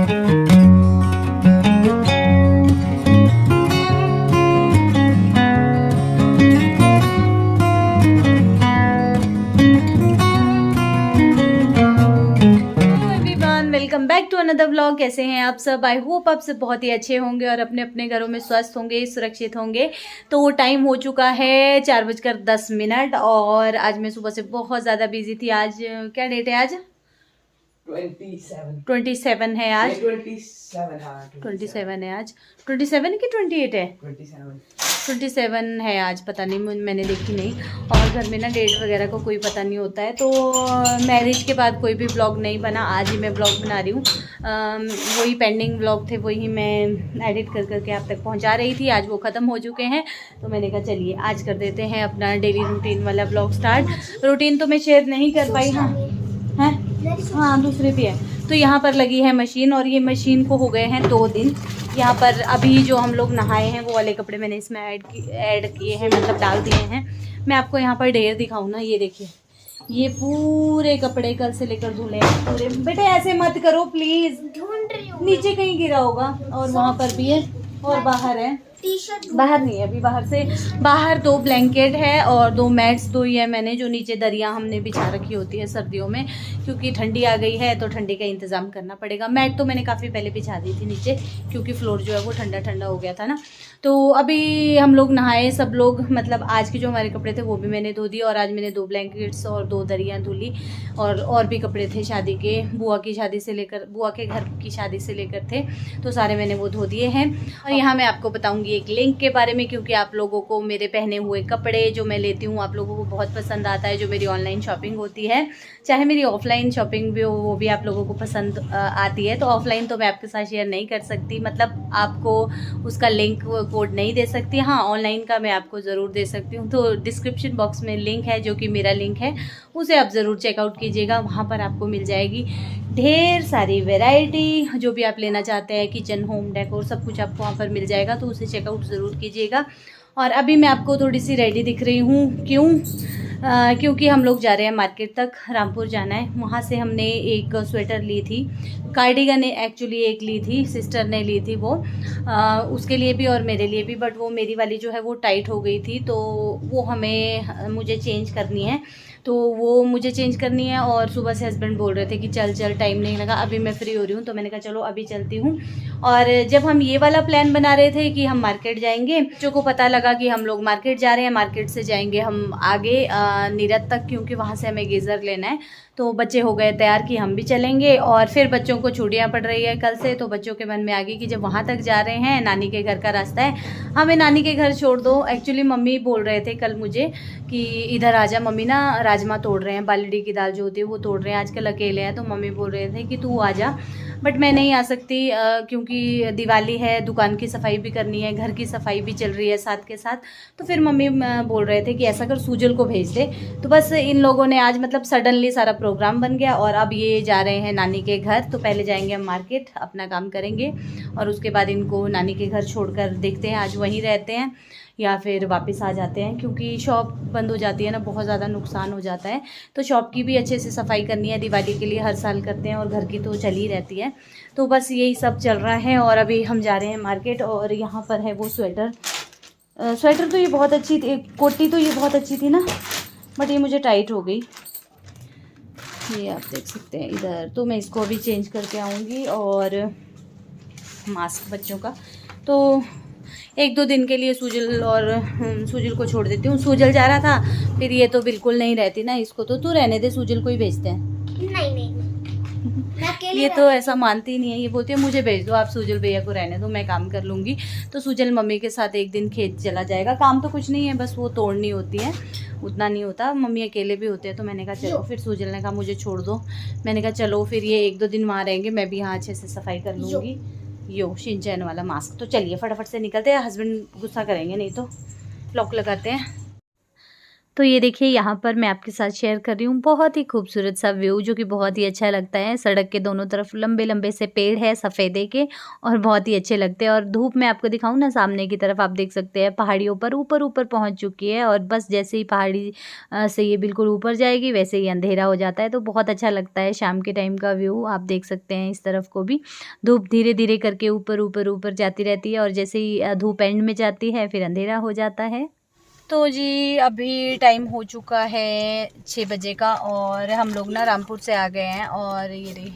Welcome back to another vlog. कैसे हैं आप सब? आई होप आप सब बहुत ही अच्छे होंगे और अपने अपने घरों में स्वस्थ होंगे, सुरक्षित होंगे। तो टाइम हो चुका है 4:10 और आज मैं सुबह से बहुत ज़्यादा बिजी थी। आज क्या डेट है? आज 27 है आज। 27 है आज। 27 की 28 है? 27 है आज, पता नहीं, मैंने देखी नहीं। और घर में ना डेट वगैरह को कोई पता नहीं होता है, तो मैरिज के बाद कोई भी ब्लॉग नहीं बना। आज ही मैं ब्लॉग बना रही हूँ। वही पेंडिंग ब्लॉग थे, वही मैं एडिट कर करके आप तक पहुँचा रही थी। आज वो ख़त्म हो चुके हैं, तो मैंने कहा चलिए आज कर देते हैं अपना डेली रूटीन वाला ब्लॉग स्टार्ट। रूटीन तो मैं शेयर नहीं कर पाई। हाँ दूसरे भी है। तो यहाँ पर लगी है मशीन, और ये मशीन को हो गए हैं 2 दिन। यहाँ पर अभी जो हम लोग नहाए हैं वो वाले कपड़े मैंने इसमें ऐड किए हैं, मतलब डाल दिए हैं। मैं आपको यहाँ पर ढेर दिखाऊँ ना, ये देखिए, ये पूरे कपड़े कल से लेकर धुले हैं पूरे। बेटे ऐसे मत करो प्लीज, नीचे कहीं गिरा होगा। और वहाँ पर भी है, और बाहर है, बाहर नहीं है अभी। बाहर 2 ब्लैंकेट है और 2 मैट्स धोई है मैंने, जो नीचे दरिया हमने बिछा रखी होती है सर्दियों में, क्योंकि ठंडी आ गई है तो ठंडी का इंतज़ाम करना पड़ेगा। मैट तो मैंने काफ़ी पहले बिछा दी थी नीचे, क्योंकि फ्लोर जो है वो ठंडा ठंडा हो गया था ना। तो अभी हम लोग नहाए सब लोग, मतलब आज के जो हमारे कपड़े थे वो भी मैंने धो दिए। और आज मैंने 2 ब्लैंकेट्स और 2 दरियाँ धुली, और भी कपड़े थे शादी के, बुआ की शादी से लेकर, बुआ के घर की शादी से लेकर थे, तो सारे मैंने वो धो दिए हैं। और यहाँ मैं आपको बताऊँगी एक लिंक के बारे में, क्योंकि आप लोगों को मेरे पहने हुए कपड़े जो मैं लेती हूँ आप लोगों को बहुत पसंद आता है। जो मेरी ऑनलाइन शॉपिंग होती है, चाहे मेरी ऑफलाइन शॉपिंग भी हो, वो भी आप लोगों को पसंद आती है। तो ऑफलाइन तो मैं आपके साथ शेयर नहीं कर सकती, मतलब आपको उसका लिंक कोड नहीं दे सकती। हाँ, ऑनलाइन का मैं आपको ज़रूर दे सकती हूँ। तो डिस्क्रिप्शन बॉक्स में लिंक है, जो कि मेरा लिंक है, उसे आप ज़रूर चेकआउट कीजिएगा। वहाँ पर आपको मिल जाएगी ढेर सारी वैरायटी, जो भी आप लेना चाहते हैं, किचन, होम डेकोर, सब कुछ आपको वहाँ पर मिल जाएगा। तो उसे चेकआउट ज़रूर कीजिएगा। और अभी मैं आपको थोड़ी सी रेडी दिख रही हूँ, क्योंकि हम लोग जा रहे हैं मार्केट तक, रामपुर जाना है। वहाँ से हमने एक स्वेटर ली थी, कार्डिगन एक्चुअली एक ली थी, सिस्टर ने ली थी वो, उसके लिए भी और मेरे लिए भी। बट वो मेरी वाली जो है वो टाइट हो गई थी, तो वो मुझे चेंज करनी है। तो वो मुझे चेंज करनी है, और सुबह से हस्बैंड बोल रहे थे कि चल टाइम नहीं लगा, अभी मैं फ्री हो रही हूँ। तो मैंने कहा चलो अभी चलती हूँ। और जब हम ये वाला प्लान बना रहे थे कि हम मार्केट जाएंगे, बच्चों को पता लगा कि हम लोग मार्केट जा रहे हैं, मार्केट से जाएंगे हम आगे नीरत तक, क्योंकि वहाँ से हमें गीज़र लेना है। तो बच्चे हो गए तैयार कि हम भी चलेंगे। और फिर बच्चों को छुट्टियाँ पड़ रही है कल से, तो बच्चों के मन में आ गई कि जब वहाँ तक जा रहे हैं, नानी के घर का रास्ता है, हमें नानी के घर छोड़ दो। एक्चुअली मम्मी बोल रहे थे कल मुझे कि इधर आजा, मम्मी ना राजमा तोड़ रहे हैं, बालडी की दाल जो होती है वो तोड़ रहे हैं, आजकल अकेले हैं। तो मम्मी बोल रहे थे कि तू आ जा, बट मैं नहीं आ सकती, क्योंकि दिवाली है, दुकान की सफाई भी करनी है, घर की सफाई भी चल रही है साथ के साथ। तो फिर मम्मी बोल रहे थे कि ऐसा कर, सूजल को भेज दे। तो बस इन लोगों ने आज मतलब सडनली सारा प्रोग्राम बन गया, और अब ये जा रहे हैं नानी के घर। तो पहले जाएंगे हम मार्केट, अपना काम करेंगे, और उसके बाद इनको नानी के घर छोड़कर देखते हैं आज वहीं रहते हैं या फिर वापस आ जाते हैं, क्योंकि शॉप बंद हो जाती है ना, बहुत ज़्यादा नुकसान हो जाता है। तो शॉप की भी अच्छे से सफाई करनी है, दिवाली के लिए हर साल करते हैं, और घर की तो चल ही रहती है। तो बस यही सब चल रहा है, और अभी हम जा रहे हैं मार्केट। और यहाँ पर है वो स्वेटर तो ये बहुत अच्छी थी, कोटी तो ये बहुत अच्छी थी ना, बट ये मुझे टाइट हो गई, ये आप देख सकते हैं इधर। तो मैं इसको अभी चेंज करके आऊँगी। और मास्क बच्चों का तो 1-2 दिन के लिए सूजल को छोड़ देती हूँ। सूजल जा रहा था, फिर ये तो बिल्कुल नहीं रहती ना, इसको तो तू रहने दे, सूजल को ही भेजते हैं। नहीं ये तो ऐसा मानती नहीं है, ये बोलती है मुझे भेज दो आप, सूजल भैया को रहने दो, मैं काम कर लूँगी। तो सूजल मम्मी के साथ 1 दिन खेत चला जाएगा। काम तो कुछ नहीं है, बस वो तोड़नी होती है, उतना नहीं होता, मम्मी अकेले भी होते हैं। तो मैंने कहा चलो, फिर सूजल ने कहा मुझे छोड़ दो, मैंने कहा चलो फिर ये 1-2 दिन वहाँ रहेंगे, मैं भी यहाँ अच्छे से सफाई कर लूँगी। यो शिनचैन वाला मास्क। तो चलिए फटाफट से निकलते हैं, हस्बैंड गुस्सा करेंगे नहीं तो। लॉक लगाते हैं। तो ये देखिए यहाँ पर मैं आपके साथ शेयर कर रही हूँ बहुत ही खूबसूरत सा व्यू, जो कि बहुत ही अच्छा लगता है। सड़क के दोनों तरफ लंबे लंबे से पेड़ है सफ़ेदे के, और बहुत ही अच्छे लगते हैं। और धूप में आपको दिखाऊं ना, सामने की तरफ आप देख सकते हैं पहाड़ियों पर ऊपर ऊपर पहुँच चुकी है, और बस जैसे ही पहाड़ी से ये बिल्कुल ऊपर जाएगी वैसे ही अंधेरा हो जाता है। तो बहुत अच्छा लगता है शाम के टाइम का व्यू। आप देख सकते हैं इस तरफ को भी धूप धीरे धीरे करके ऊपर ऊपर ऊपर जाती रहती है, और जैसे ही धूप एंड में जाती है फिर अंधेरा हो जाता है। तो जी अभी टाइम हो चुका है 6 बजे का, और हम लोग ना रामपुर से आ गए हैं। और ये रही,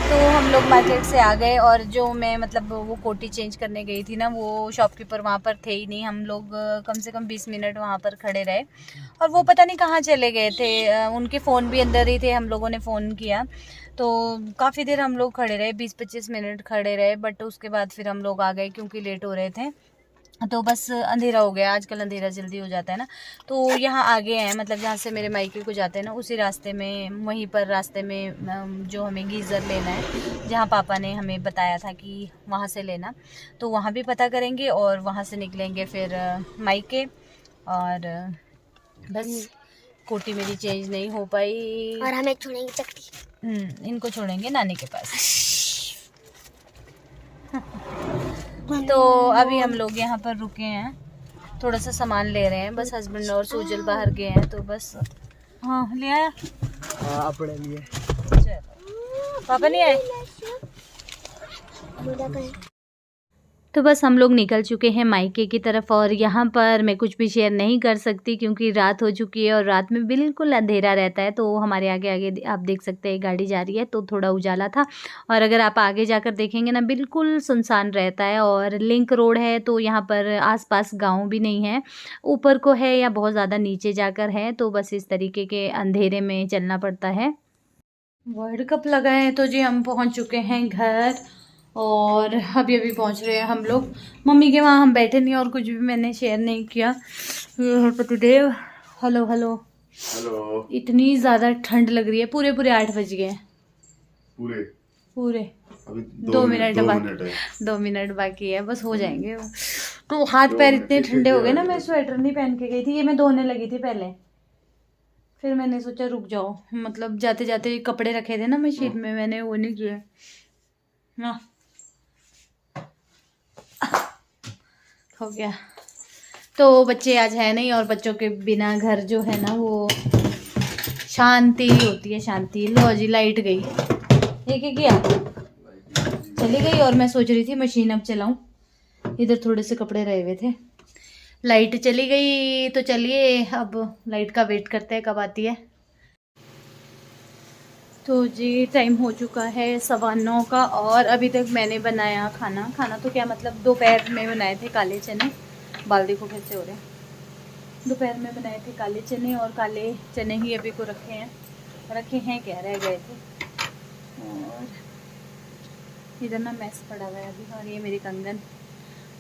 तो हम लोग मार्केट से आ गए, और जो मैं मतलब वो कोटी चेंज करने गई थी ना, वो शॉपकीपर वहाँ पर थे ही नहीं। हम लोग कम से कम 20 मिनट वहाँ पर खड़े रहे, और वो पता नहीं कहाँ चले गए थे। उनके फ़ोन भी अंदर ही थे, हम लोगों ने फ़ोन किया तो काफ़ी देर हम लोग खड़े रहे, 20-25 मिनट खड़े रहे। बट उसके बाद फिर हम लोग आ गए क्योंकि लेट हो रहे थे। तो बस अंधेरा हो गया, आजकल अंधेरा जल्दी हो जाता है ना। तो यहाँ आगे हैं, मतलब जहाँ से मेरे मायके को जाते हैं ना, उसी रास्ते में, वहीं पर रास्ते में जो हमें गीज़र लेना है, जहाँ पापा ने हमें बताया था कि वहाँ से लेना, तो वहाँ भी पता करेंगे और वहाँ से निकलेंगे फिर मायके। और बस कोटी मेरी चेंज नहीं हो पाई, और हमें छोड़ेंगे चक्की। इनको छोड़ेंगे नानी के पास। तो अभी हम लोग यहाँ पर रुके हैं, थोड़ा सा सामान ले रहे हैं। बस हस्बैंड और सूजल बाहर गए हैं, तो बस। हाँ ले आया, अपने लिए। चलो पापा नहीं आए। तो बस हम लोग निकल चुके हैं मायके की तरफ, और यहाँ पर मैं कुछ भी शेयर नहीं कर सकती क्योंकि रात हो चुकी है और रात में बिल्कुल अंधेरा रहता है। तो हमारे आगे आगे आप देख सकते हैं गाड़ी जा रही है, तो थोड़ा उजाला था। और अगर आप आगे जाकर देखेंगे ना, बिल्कुल सुनसान रहता है, और लिंक रोड है, तो यहाँ पर आसपास गाँव भी नहीं है, ऊपर को है या बहुत ज़्यादा नीचे जाकर है। तो बस इस तरीके के अंधेरे में चलना पड़ता है। वर्ल्ड कप लगा है, तो जी हम पहुँच चुके हैं घर, और अभी अभी पहुंच रहे हैं हम लोग। मम्मी के वहाँ हम बैठे नहीं, और कुछ भी मैंने शेयर नहीं किया। पतिदेव, हेलो हेलो हेलो। इतनी ज़्यादा ठंड लग रही है, पूरे 8 बज गए। पूरे अभी 2 मिनट बाकी, 2 मिनट बाकी है, बस हो जाएंगे। तो हाथ पैर इतने ठंडे हो गए ना, मैं स्वेटर नहीं पहन के गई थी, ये मैं धोने लगी थी पहले, फिर मैंने सोचा रुक जाओ, मतलब जाते जाते कपड़े रखे थे ना मशीन में, मैंने वो नहीं किए। हाँ हो गया। तो बच्चे आज है नहीं, और बच्चों के बिना घर जो है ना वो शांति होती है, शांति। लो जी लाइट गई, ये क्या किया, चली गई। और मैं सोच रही थी मशीन अब चलाऊं, इधर थोड़े से कपड़े रहे हुए थे, लाइट चली गई। तो चलिए अब लाइट का वेट करते हैं कब आती है। तो जी टाइम हो चुका है 9:15 का, और अभी तक मैंने बनाया खाना तो क्या मतलब दोपहर में बनाए थे काले चने। बाल देखो कैसे हो रहे हैं। दोपहर में बनाए थे काले चने, और काले चने ही अभी को रखे हैं क्या रह गए थे। और इधर ना मैस पड़ा हुआ है अभी। और ये मेरे कंगन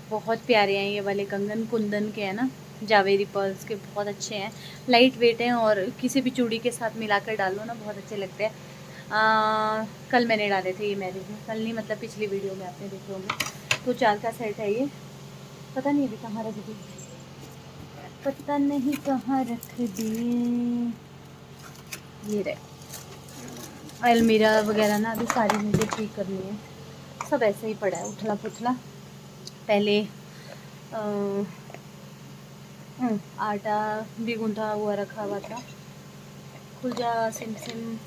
बहुत प्यारे हैं, ये वाले कंगन कुंदन के हैं ना, जावेरी पर्ल्स के, बहुत अच्छे हैं, लाइट वेट हैं, और किसी भी चूड़ी के साथ मिलाकर डालो ना बहुत अच्छे लगते हैं। कल मैंने डाले थे ये मैरिज में, कल नहीं मतलब पिछली वीडियो में आपने देखे होंगे। तो 4 का सेट है ये, पता नहीं अभी कहाँ रख दी, पता नहीं कहाँ रख दिए। ये रहे अलमीरा वगैरह ना, अभी सारी मुझे ठीक करनी है, सब ऐसे ही पड़ा है उथला पुथला। पहले आटा भी गूंथा हुआ रखा हुआ था। खुल जा सिम सिम।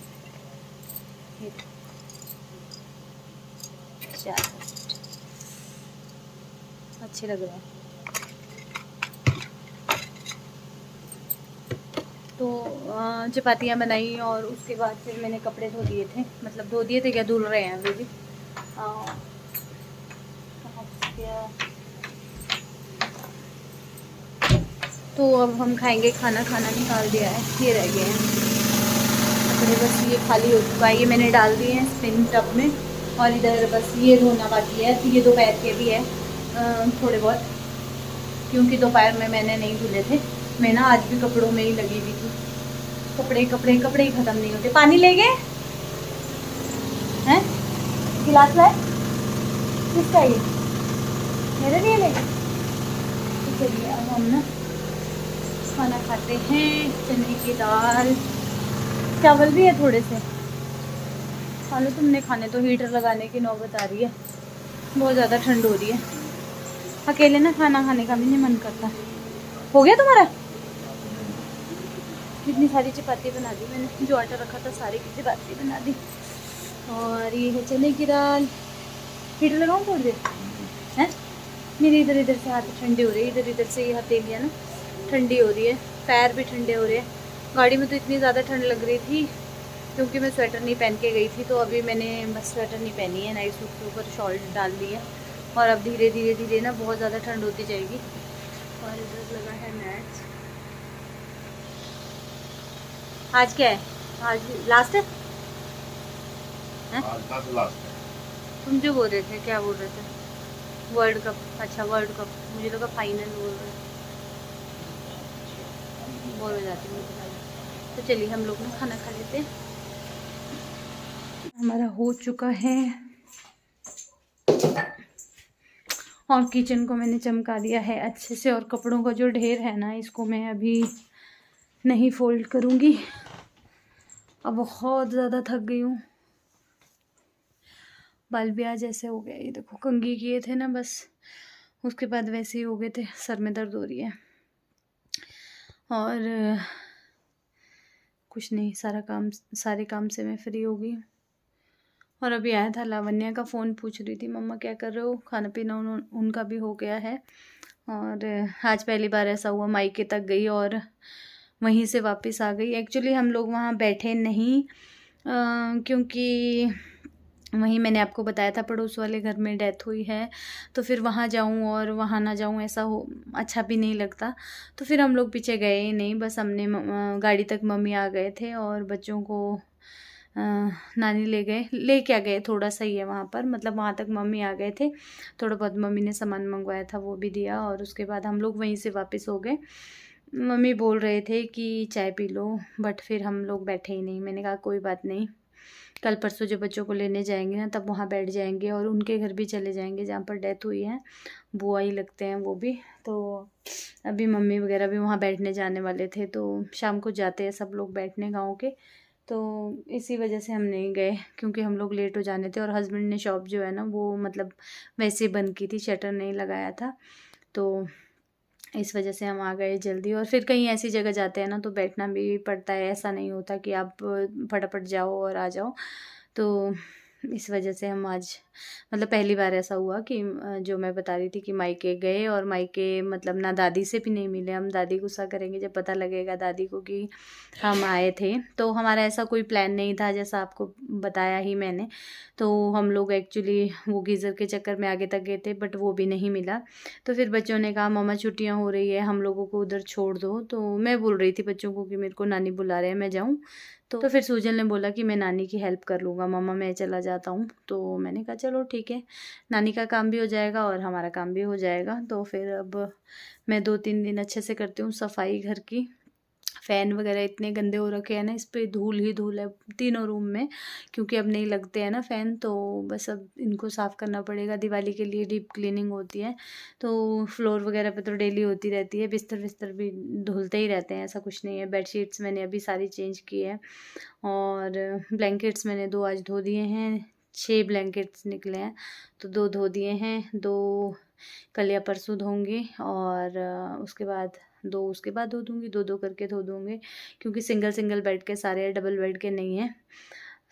अच्छे लग रहे हैं। तो चपातियाँ बनाई, और उसके बाद फिर मैंने कपड़े धो दिए थे, मतलब धो दिए थे क्या, धुल रहे हैं अभी भी। तो अब हम खाएंगे खाना निकाल दिया है, ये रह गए हैं कपड़े, बस ये खाली हो चुका है। ये मैंने डाल दिए हैं स्पिन टब में, और इधर बस ये धोना बाकी है। तो ये दोपहर के भी है थोड़े बहुत, क्योंकि दोपहर में मैंने नहीं धुले थे। मैं ना आज भी कपड़ों में ही लगी हुई थी, कपड़े ही ख़त्म नहीं होते। पानी ले गए हैं, गिलास लाए, किसका ये, मेरे लिए ले गए। चलिए अब हम ना खाना खाते हैं। चने की दाल, चावल भी है थोड़े से। खा लो तुमने खाने, तो हीटर लगाने की नौबत आ रही है, बहुत ज़्यादा ठंड हो रही है। अकेले ना खाना खाने का भी नहीं मन करता। हो गया तुम्हारा? कितनी सारी चपाती बना दी मैंने, जो आटा रखा था सारी की चपाती बना दी। और ये है चने की दाल। हीटर लगाऊं थोड़ी देर है? मेरे इधर इधर से हाथ ठंडे हो रहे हैं, इधर इधर से ये हथेलियाँ ना ठंडी हो रही है, पैर भी ठंडे हो रहे हैं। गाड़ी में तो इतनी ज़्यादा ठंड लग रही थी क्योंकि मैं स्वेटर नहीं पहन के गई थी, तो अभी मैंने बस स्वेटर नहीं पहनी है, नाइट सूट के ऊपर शॉल डाल दी है। और अब धीरे धीरे धीरे ना बहुत ज़्यादा ठंड होती जाएगी। और इधर लगा है मैच। आज क्या है? आज लास्ट है? आज लास्ट है। तुम जो बोल रहे थे, क्या बोल रहे थे? World cup. अच्छा वर्ल्ड कप, मुझे लगा फाइनल बोल रहे। बोर हो जाती हूँ तो चलिए हम लोग ना खाना खा लेते हैं। हमारा हो चुका है और किचन को मैंने चमका दिया है अच्छे से। और कपड़ों का जो ढेर है ना, इसको मैं अभी नहीं फोल्ड करूँगी, अब बहुत ज़्यादा थक गई हूँ। बाल भी आज ऐसे हो गए, ये देखो कंघी किए थे ना, बस उसके बाद वैसे ही हो गए थे। सर में दर्द हो रही है और कुछ नहीं, सारे काम से मैं फ्री हो गई। और अभी आया था लावण्या का फ़ोन, पूछ रही थी मम्मा क्या कर रहे हो, खाना पीना उनका भी हो गया है। और आज पहली बार ऐसा हुआ, मायके तक गई और वहीं से वापस आ गई। एक्चुअली हम लोग वहाँ बैठे नहीं क्योंकि वहीं मैंने आपको बताया था पड़ोस वाले घर में डेथ हुई है, तो फिर वहाँ जाऊँ और वहाँ ना जाऊँ ऐसा हो अच्छा भी नहीं लगता। तो फिर हम लोग पीछे गए ही नहीं, बस हमने गाड़ी तक मम्मी आ गए थे और बच्चों को नानी ले क्या गए। थोड़ा सा ही है वहाँ पर, मतलब वहाँ तक मम्मी आ गए थे। थोड़ा बहुत मम्मी ने सामान मंगवाया था वो भी दिया और उसके बाद हम लोग वहीं से वापस हो गए। मम्मी बोल रहे थे कि चाय पी लो, बट फिर हम लोग बैठे ही नहीं। मैंने कहा कोई बात नहीं, कल परसों जब बच्चों को लेने जाएंगे ना तब वहाँ बैठ जाएंगे और उनके घर भी चले जाएंगे जहाँ पर डेथ हुई है। बुआ ही लगते हैं वो भी। तो अभी मम्मी वगैरह भी वहाँ बैठने जाने वाले थे, तो शाम को जाते हैं सब लोग बैठने गाँव के। तो इसी वजह से हम नहीं गए क्योंकि हम लोग लेट हो जाने थे। और हस्बैंड ने शॉप जो है ना वो मतलब वैसे ही बंद की थी, शटर नहीं लगाया था, तो इस वजह से हम आ गए जल्दी। और फिर कहीं ऐसी जगह जाते हैं ना तो बैठना भी पड़ता है, ऐसा नहीं होता कि आप फटाफट जाओ और आ जाओ। तो इस वजह से हम आज मतलब पहली बार ऐसा हुआ कि जो मैं बता रही थी कि मायके गए और मायके मतलब ना दादी से भी नहीं मिले। हम दादी गुस्सा करेंगे जब पता लगेगा दादी को कि हम आए थे। तो हमारा ऐसा कोई प्लान नहीं था, जैसा आपको बताया ही मैंने। तो हम लोग एक्चुअली वो गीज़र के चक्कर में आगे तक गए थे बट वो भी नहीं मिला। तो फिर बच्चों ने कहा मम्मा छुट्टियां हो रही है, हम लोगों को उधर छोड़ दो। तो मैं बोल रही थी बच्चों को कि मेरे को नानी बुला रहे हैं, मैं जाऊं। तो फिर सूजन ने बोला कि मैं नानी की हेल्प कर लूँगा मम्मा, मैं चला जाता हूँ। तो मैंने कहा चलो ठीक है, नानी का काम भी हो जाएगा और हमारा काम भी हो जाएगा। तो फिर अब मैं 2-3 दिन अच्छे से करती हूँ सफाई घर की। फ़ैन वगैरह इतने गंदे हो रखे हैं ना, इस पे धूल ही धूल है तीनों रूम में, क्योंकि अब नहीं लगते हैं ना फ़ैन। तो बस अब इनको साफ़ करना पड़ेगा, दिवाली के लिए डीप क्लीनिंग होती है। तो फ्लोर वगैरह पे तो डेली होती रहती है, बिस्तर भी धुलते ही रहते हैं, ऐसा कुछ नहीं है। बेडशीट्स मैंने अभी सारी चेंज की है और ब्लैंकेट्स मैंने 2 आज धो दिए हैं। 6 ब्लैंकेट्स निकले हैं तो 2 धो दिए हैं, 2 कल या परसों धोंगी और उसके बाद धो दूँगी, 2-2 करके धो दूँगी क्योंकि सिंगल बेड के सारे हैं, डबल बेड के नहीं हैं।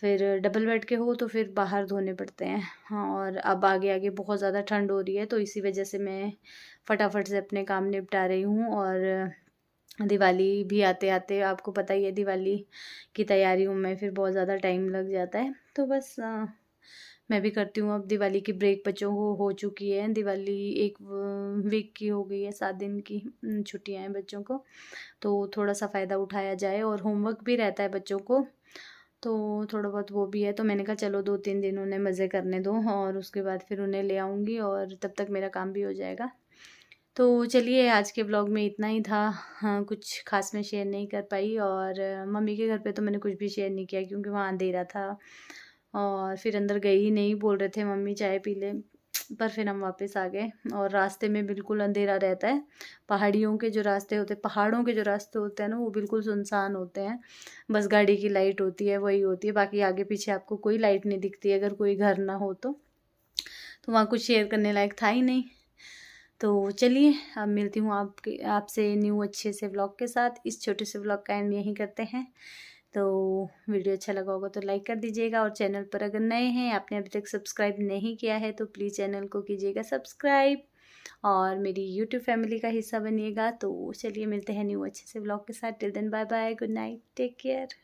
फिर डबल बेड के हो तो फिर बाहर धोने पड़ते हैं। हाँ, और अब आगे बहुत ज़्यादा ठंड हो रही है तो इसी वजह से मैं फटाफट से अपने काम निपटा रही हूँ। और दिवाली भी आते आपको पता ही है, दिवाली की तैयारियों में फिर बहुत ज़्यादा टाइम लग जाता है। तो बस मैं भी करती हूँ। अब दिवाली की ब्रेक बच्चों को हो चुकी है, दिवाली 1 वीक की हो गई है, 7 दिन की छुट्टियाँ हैं बच्चों को। तो थोड़ा सा फ़ायदा उठाया जाए और होमवर्क भी रहता है बच्चों को, तो थोड़ा बहुत वो भी है। तो मैंने कहा चलो 2-3 दिन उन्हें मज़े करने दो और उसके बाद फिर उन्हें ले आऊँगी और तब तक मेरा काम भी हो जाएगा। तो चलिए आज के व्लॉग में इतना ही था। हाँ, कुछ खास मैं शेयर नहीं कर पाई। और मम्मी के घर पे तो मैंने कुछ भी शेयर नहीं किया क्योंकि वहाँ अंधेरा था और फिर अंदर गई ही नहीं। बोल रहे थे मम्मी चाय पी ले, पर फिर हम वापस आ गए और रास्ते में बिल्कुल अंधेरा रहता है। पहाड़ों के जो रास्ते होते हैं ना, वो बिल्कुल सुनसान होते हैं। बस गाड़ी की लाइट होती है, वही होती है, बाकी आगे पीछे आपको कोई लाइट नहीं दिखती अगर कोई घर ना हो तो वहाँ कुछ शेयर करने लायक था ही नहीं। तो चलिए अब मिलती हूँ आपसे न्यू अच्छे से व्लॉग के साथ। इस छोटे से व्लॉग का एंड यहीं करते हैं। तो वीडियो अच्छा लगा होगा तो लाइक कर दीजिएगा, और चैनल पर अगर नए हैं, आपने अभी तक सब्सक्राइब नहीं किया है तो प्लीज़ चैनल को कीजिएगा सब्सक्राइब और मेरी यूट्यूब फैमिली का हिस्सा बनिएगा। तो चलिए मिलते हैं न्यू अच्छे से व्लॉग के साथ। Till then bye bye, good night, take care.